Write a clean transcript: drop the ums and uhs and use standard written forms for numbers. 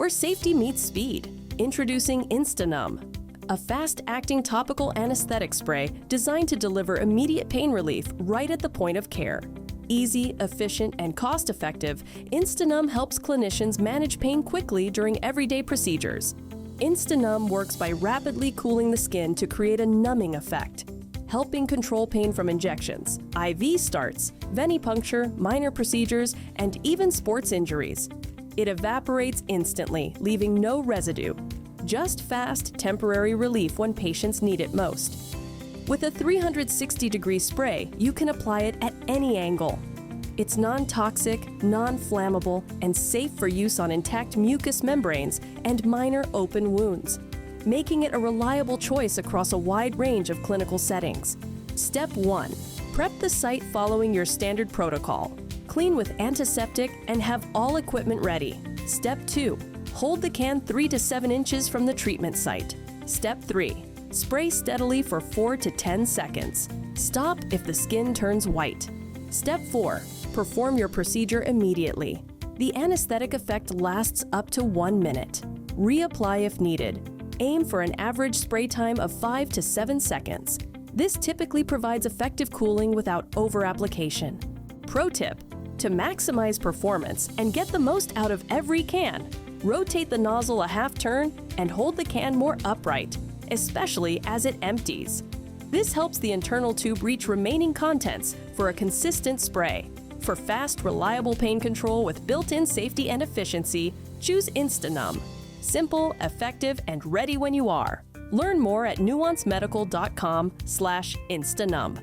where safety meets speed. Introducing InstaNumb, a fast-acting topical anesthetic spray designed to deliver immediate pain relief right at the point of care. Easy, efficient, and cost-effective, InstaNumb helps clinicians manage pain quickly during everyday procedures. InstaNumb works by rapidly cooling the skin to create a numbing effect, helping control pain from injections, IV starts, venipuncture, minor procedures, and even sports injuries. It evaporates instantly, leaving no residue. Just fast, temporary relief when patients need it most. With a 360-degree spray, you can apply it at any angle. It's non-toxic, non-flammable, and safe for use on intact mucous membranes and minor open wounds, making it a reliable choice across a wide range of clinical settings. Step 1. Prep the site following your standard protocol. Clean with antiseptic and have all equipment ready. Step 2. Hold the can 3 to 7 inches from the treatment site. Step 3. Spray steadily for 4 to 10 seconds. Stop if the skin turns white. Step 4. Perform your procedure immediately. The anesthetic effect lasts up to 1 minute. Reapply if needed. Aim for an average spray time of 5 to 7 seconds. This typically provides effective cooling without over-application. Pro tip: to maximize performance and get the most out of every can, rotate the nozzle a half turn and hold the can more upright, especially as it empties. This helps the internal tube reach remaining contents for a consistent spray. For fast, reliable pain control with built-in safety and efficiency, choose InstaNumb. Simple, effective, and ready when you are. Learn more at nuancemedical.com/InstaNumb.